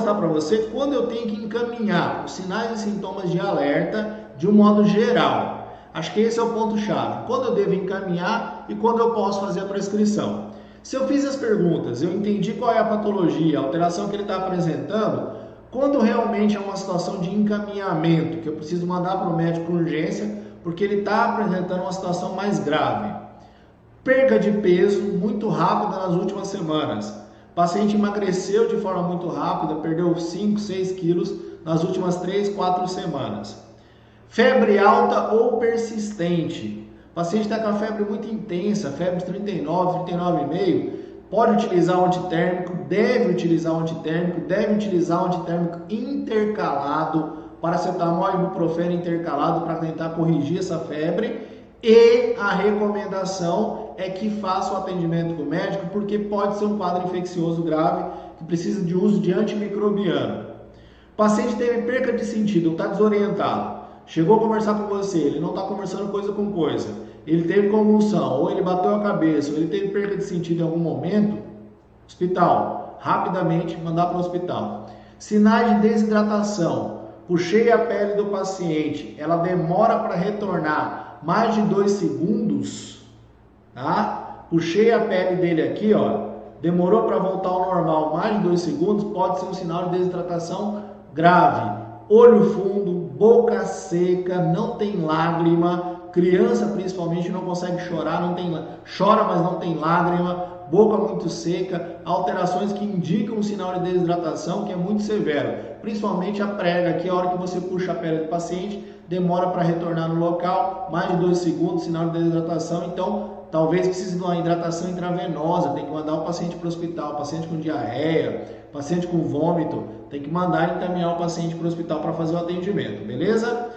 mostrar para você quando eu tenho que encaminhar os sinais e sintomas de alerta de um modo geral. Acho que esse é o ponto-chave. Quando eu devo encaminhar e quando eu posso fazer a prescrição. Se eu fiz as perguntas, eu entendi qual é a patologia, a alteração que ele está apresentando, quando realmente é uma situação de encaminhamento, que eu preciso mandar para o médico com urgência, porque ele está apresentando uma situação mais grave. Perca de peso muito rápida nas últimas semanas. O paciente emagreceu de forma muito rápida, perdeu 5, 6 quilos nas últimas 3, 4 semanas. Febre alta ou persistente. O paciente está com a febre muito intensa, febre de 39, 39,5. Pode utilizar o antitérmico, deve utilizar o antitérmico intercalado, paracetamol e ibuprofeno intercalado para tentar corrigir essa febre. E a recomendação é que faça o atendimento com o médico, porque pode ser um quadro infeccioso grave que precisa de uso de antimicrobiano. O paciente teve perca de sentido, está desorientado. Chegou a conversar com você, ele não está conversando coisa com coisa. Ele teve convulsão, ou ele bateu a cabeça, ou ele teve perca de sentido em algum momento. Hospital, rapidamente mandar para o hospital. Sinais de desidratação. Puxei a pele do paciente, ela demora para retornar mais de 2 segundos, tá? Puxei a pele dele aqui, ó, demorou para voltar ao normal mais de 2 segundos, pode ser um sinal de desidratação grave. Olho fundo, boca seca, não tem lágrima, criança principalmente não consegue chorar, chora, mas não tem lágrima, boca muito seca, alterações que indicam um sinal de desidratação que é muito severo, principalmente a prega aqui, a hora que você puxa a pele do paciente, demora para retornar no local, mais de 2 segundos, sinal de desidratação, então talvez precise de uma hidratação intravenosa, tem que mandar o paciente para o hospital, paciente com diarreia, paciente com vômito, tem que mandar encaminhar o paciente para o hospital para fazer o atendimento, beleza?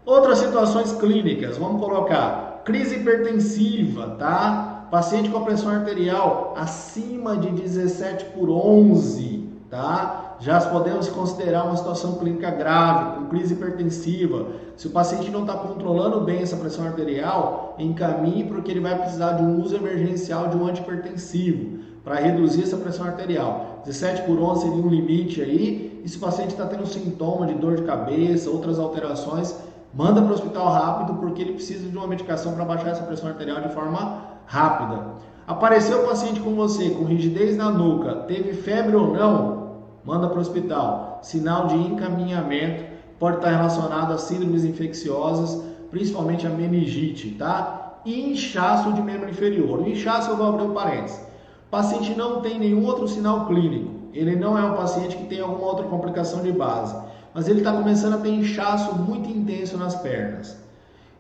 Outras situações clínicas, vamos colocar crise hipertensiva, tá? Paciente com a pressão arterial acima de 17/11, tá? Já podemos considerar uma situação clínica grave, com crise hipertensiva. Se o paciente não está controlando bem essa pressão arterial, encaminhe porque ele vai precisar de um uso emergencial de um antihipertensivo para reduzir essa pressão arterial. 17/11 seria um limite aí. E se o paciente está tendo sintoma de dor de cabeça, outras alterações, manda para o hospital rápido porque ele precisa de uma medicação para baixar essa pressão arterial de forma rápida. Apareceu o paciente com você com rigidez na nuca, teve febre ou não, manda para o hospital. Sinal de encaminhamento, pode estar relacionado a síndromes infecciosas, principalmente a meningite, tá? E inchaço de membro inferior. O inchaço eu vou abrir um parênteses. O paciente não tem nenhum outro sinal clínico. Ele não é um paciente que tem alguma outra complicação de base, mas ele está começando a ter inchaço muito intenso nas pernas.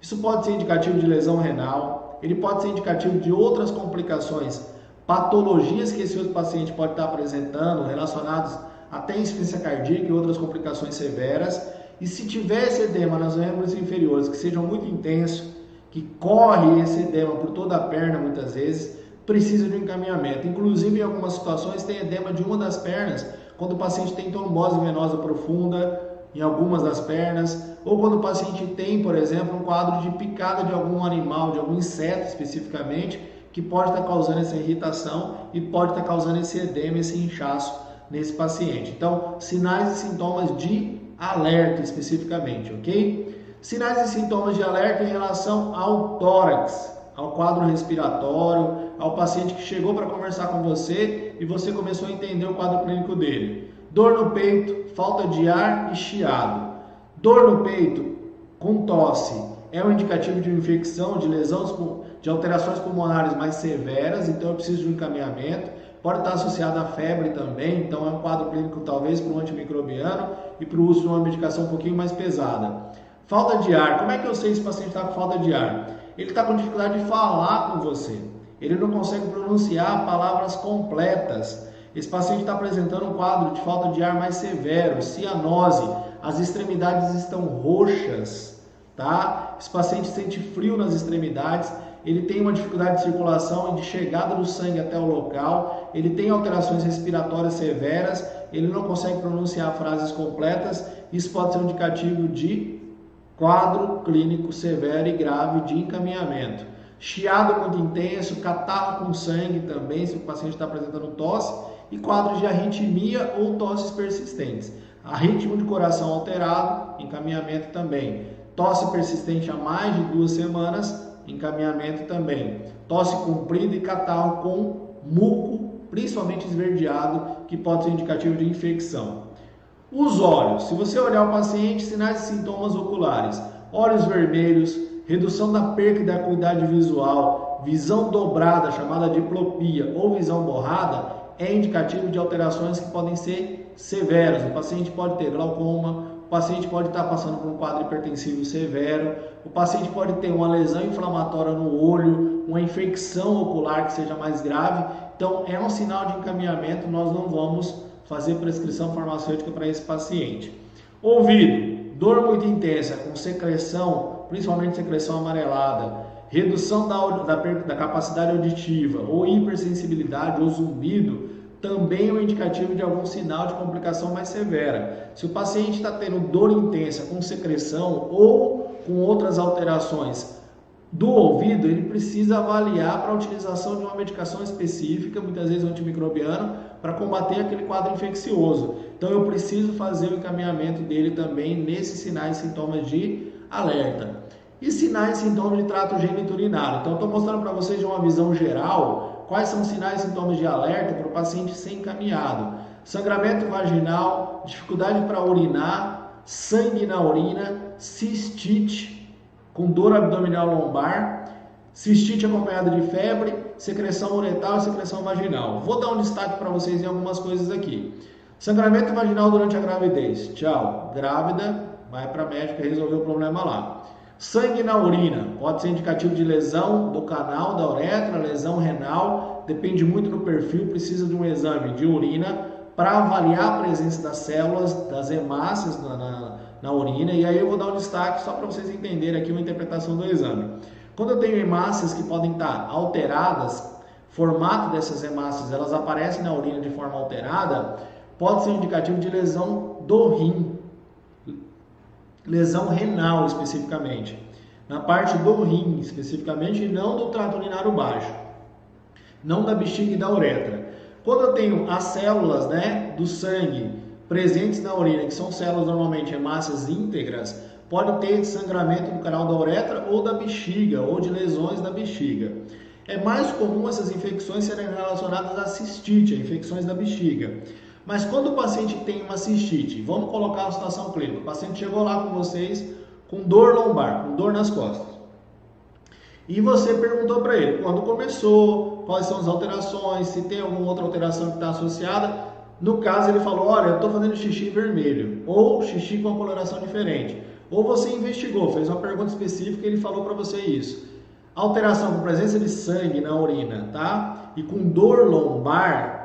Isso pode ser indicativo de lesão renal, ele pode ser indicativo de outras complicações, patologias que esse outro paciente pode estar apresentando, relacionadas até insuficiência cardíaca e outras complicações severas. E se tiver esse edema nas membros inferiores que sejam muito intensos, que corre esse edema por toda a perna muitas vezes, precisa de um encaminhamento. Inclusive em algumas situações tem edema de uma das pernas, quando o paciente tem trombose venosa profunda em algumas das pernas, ou quando o paciente tem, por exemplo, um quadro de picada de algum animal, de algum inseto especificamente, que pode estar causando essa irritação e pode estar causando esse edema, esse inchaço nesse paciente. Então, sinais e sintomas de alerta especificamente, ok? Sinais e sintomas de alerta em relação ao tórax, ao quadro respiratório, ao paciente que chegou para conversar com você e você começou a entender o quadro clínico dele. Dor no peito, falta de ar e chiado. Dor no peito com tosse é um indicativo de infecção, de lesão, de alterações pulmonares mais severas, então eu preciso de um encaminhamento. Pode estar associado à febre também, então é um quadro clínico talvez para um antimicrobiano e para o uso de uma medicação um pouquinho mais pesada. Falta de ar, como é que eu sei se o paciente está com falta de ar? Ele está com dificuldade de falar com você, ele não consegue pronunciar palavras completas. Esse paciente está apresentando um quadro de falta de ar mais severo, cianose, as extremidades estão roxas, tá? Esse paciente sente frio nas extremidades, ele tem uma dificuldade de circulação e de chegada do sangue até o local, ele tem alterações respiratórias severas, ele não consegue pronunciar frases completas. Isso pode ser um indicativo de quadro clínico severo e grave de encaminhamento. chiado muito intenso, catarro com sangue também, se o paciente está apresentando tosse, e quadros de arritmia ou tosses persistentes. Ritmo de coração alterado, encaminhamento também. Tosse persistente há mais de 2 semanas, encaminhamento também. Tosse comprida e catarro com muco, principalmente esverdeado, que pode ser indicativo de infecção. Os olhos, se você olhar o paciente, sinais e sintomas oculares, olhos vermelhos, redução da perca e da acuidade visual, visão dobrada, chamada diplopia, ou visão borrada, é indicativo de alterações que podem ser severas. O paciente pode ter glaucoma, o paciente pode estar passando por um quadro hipertensivo severo, o paciente pode ter uma lesão inflamatória no olho, uma infecção ocular que seja mais grave. Então, é um sinal de encaminhamento, nós não vamos fazer prescrição farmacêutica para esse paciente. Ouvido, dor muito intensa, com secreção, principalmente secreção amarelada, redução da capacidade auditiva, ou hipersensibilidade, ou zumbido, também é um indicativo de algum sinal de complicação mais severa. Se o paciente está tendo dor intensa com secreção ou com outras alterações do ouvido, ele precisa avaliar para a utilização de uma medicação específica, muitas vezes antimicrobiana, para combater aquele quadro infeccioso. Então eu preciso fazer o encaminhamento dele também nesses sinais e sintomas de alerta. E sinais e sintomas de trato geniturinário. Então eu estou mostrando para vocês de uma visão geral quais são os sinais e sintomas de alerta para o paciente ser encaminhado. Sangramento vaginal, dificuldade para urinar, sangue na urina, cistite com dor abdominal lombar, cistite acompanhada de febre, secreção uretal e secreção vaginal. Vou dar um destaque para vocês em algumas coisas aqui. Sangramento vaginal durante a gravidez. Tchau. Grávida, vai para a médica resolver o problema lá. Sangue na urina, pode ser indicativo de lesão do canal da uretra, lesão renal, depende muito do perfil, precisa de um exame de urina para avaliar a presença das células, das hemácias na urina, e aí eu vou dar um destaque só para vocês entenderem aqui uma interpretação do exame. Quando eu tenho hemácias que podem estar alteradas, formato dessas hemácias, elas aparecem na urina de forma alterada, pode ser indicativo de lesão do rim, lesão renal especificamente, na parte do rim especificamente, e não do trato urinário baixo, não da bexiga e da uretra. Quando eu tenho as células, do sangue presentes na urina, que são células normalmente hemácias íntegras, pode ter sangramento do canal da uretra ou da bexiga, ou de lesões da bexiga. É mais comum essas infecções serem relacionadas à cistite, a infecções da bexiga. Mas quando o paciente tem uma cistite, vamos colocar a situação clínica, o paciente chegou lá com vocês com dor lombar, com dor nas costas. E você perguntou para ele quando começou, quais são as alterações, se tem alguma outra alteração que está associada. No caso ele falou, olha, eu estou fazendo xixi vermelho, ou xixi com uma coloração diferente. Ou você investigou, fez uma pergunta específica e ele falou para você isso. Alteração com presença de sangue na urina, tá? E com dor lombar,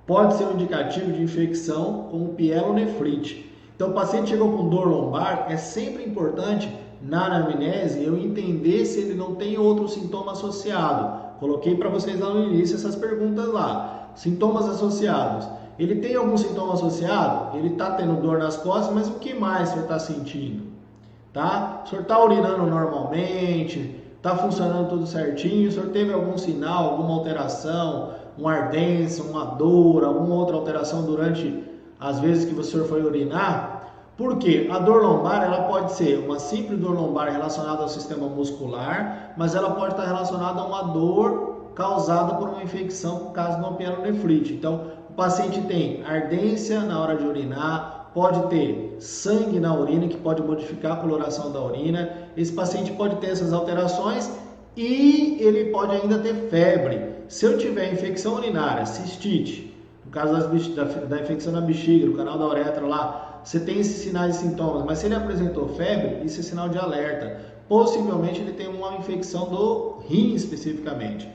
pode ser um indicativo de infecção com pielonefrite. Então, o paciente chegou com dor lombar, é sempre importante, na anamnese, eu entender se ele não tem outro sintoma associado. Coloquei para vocês lá no início essas perguntas lá. Sintomas associados. Ele tem algum sintoma associado? Ele está tendo dor nas costas, mas o que mais o senhor está sentindo? Tá? O senhor está urinando normalmente? Está funcionando tudo certinho? O senhor teve algum sinal, alguma alteração? Uma ardência, uma dor, alguma outra alteração durante as vezes que o senhor foi urinar? Porque a dor lombar, ela pode ser uma simples dor lombar relacionada ao sistema muscular, mas ela pode estar relacionada a uma dor causada por uma infecção, por causa de uma pielonefrite. Então, o paciente tem ardência na hora de urinar, pode ter sangue na urina, que pode modificar a coloração da urina. Esse paciente pode ter essas alterações e ele pode ainda ter febre. Se eu tiver infecção urinária, cistite, no caso da infecção na bexiga, no canal da uretra lá, você tem esses sinais e sintomas, mas se ele apresentou febre, isso é sinal de alerta. Possivelmente ele tem uma infecção do rim especificamente.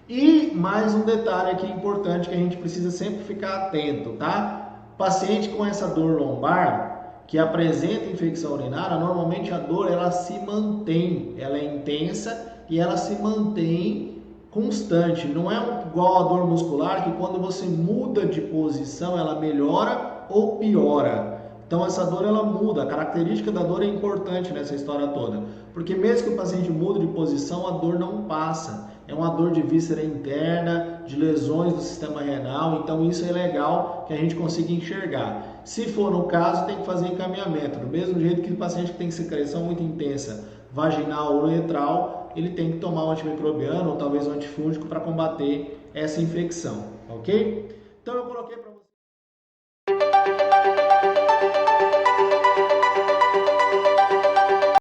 E mais um detalhe aqui importante que a gente precisa sempre ficar atento, tá? Paciente com essa dor lombar, que apresenta infecção urinária, normalmente a dor ela se mantém, ela é intensa e ela se mantém constante. Não é igual a dor muscular, que quando você muda de posição, ela melhora ou piora. Então essa dor ela muda, a característica da dor é importante nessa história toda. Porque mesmo que o paciente mude de posição, a dor não passa. É uma dor de víscera interna, de lesões do sistema renal, então isso é legal que a gente consiga enxergar. Se for no caso, tem que fazer encaminhamento. Do mesmo jeito que o paciente que tem secreção muito intensa, vaginal ou uretral, ele tem que tomar um antimicrobiano ou talvez um antifúngico para combater essa infecção, ok? Então eu coloquei para